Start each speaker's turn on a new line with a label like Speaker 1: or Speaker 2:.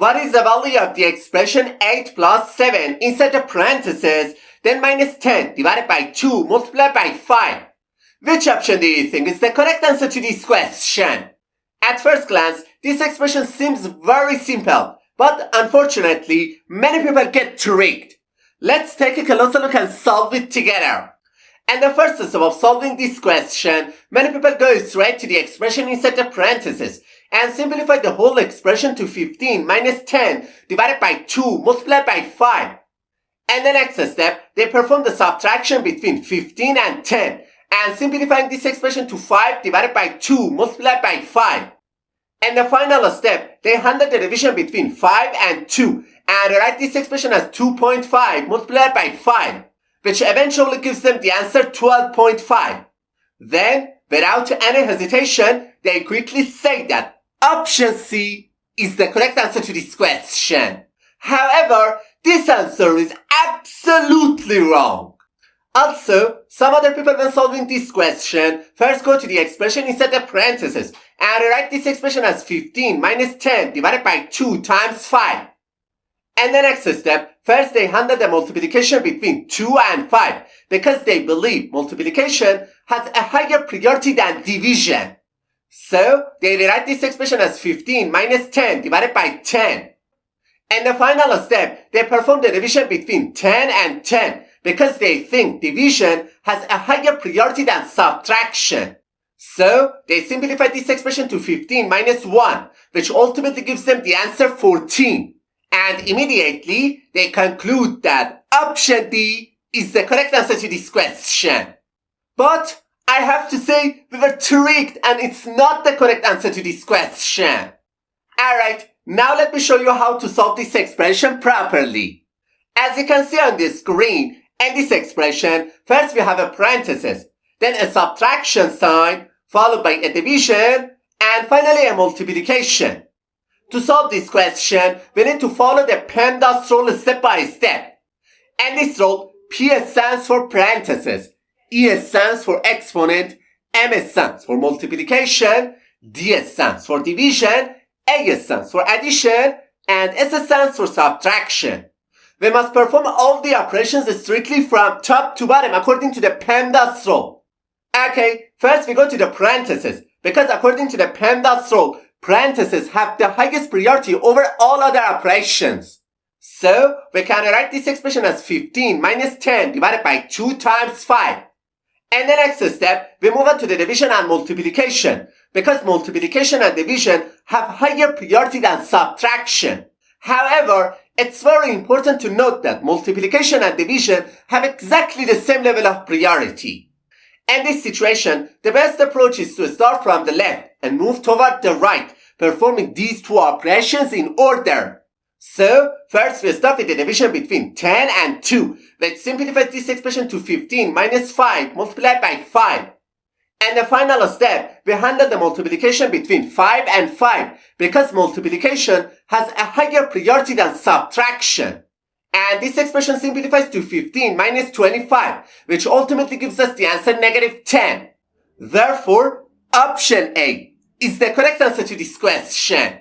Speaker 1: What is the value of the expression 8 plus 7 inside the parentheses, then minus 10 divided by 2 multiplied by 5? Which option do you think is the correct answer to this question? At first glance, this expression seems very simple, but unfortunately, many people get tricked. Let's take a closer look and solve it together. And the first step of solving this question, many people go straight to the expression inside the parentheses and simplify the whole expression to 15 minus 10 divided by 2 multiplied by 5. And the next step, they perform the subtraction between 15 and 10 and simplifying this expression to 5 divided by 2 multiplied by 5. And the final step, they handle the division between 5 and 2 and write this expression as 2.5 multiplied by 5, which eventually gives them the answer 12.5. Then, without any hesitation, they quickly say that option C is the correct answer to this question. However, this answer is absolutely wrong. Also, some other people when solving this question first go to the expression inside the parentheses and write this expression as 15 minus 10 divided by 2 times 5. And the next step, first they handle the multiplication between 2 and 5 because they believe multiplication has a higher priority than division. So, they rewrite this expression as 15 minus 10 divided by 10. And the final step, they perform the division between 10 and 10 because they think division has a higher priority than subtraction. So, they simplify this expression to 15 minus 1, which ultimately gives them the answer 14. And immediately, they conclude that option D is the correct answer to this question. But I have to say, we were tricked and it's not the correct answer to this question. Alright, now let me show you how to solve this expression properly. As you can see on the screen, in this expression, first we have a parenthesis, then a subtraction sign, followed by a division, and finally a multiplication. To solve this question, we need to follow the PEMDAS rule step by step. And this rule, P stands for parenthesis, E stands for exponent, M stands for multiplication, D stands for division, A stands for addition, and S stands for subtraction. We must perform all the operations strictly from top to bottom according to the PEMDAS rule. Okay, first we go to the parentheses, because according to the PEMDAS rule, parentheses have the highest priority over all other operations. So, we can write this expression as 15 minus 10 divided by 2 times 5. And the next step, we move on to the division and multiplication, because multiplication and division have higher priority than subtraction. However, it's very important to note that multiplication and division have exactly the same level of priority. In this situation, the best approach is to start from the left and move toward the right, performing these two operations in order. So, first we start with the division between 10 and 2, which simplifies this expression to 15 minus 5 multiplied by 5. And the final step, we handle the multiplication between 5 and 5, because multiplication has a higher priority than subtraction. And this expression simplifies to 15 minus 25, which ultimately gives us the answer negative 10. Therefore, option A is the correct answer to this question.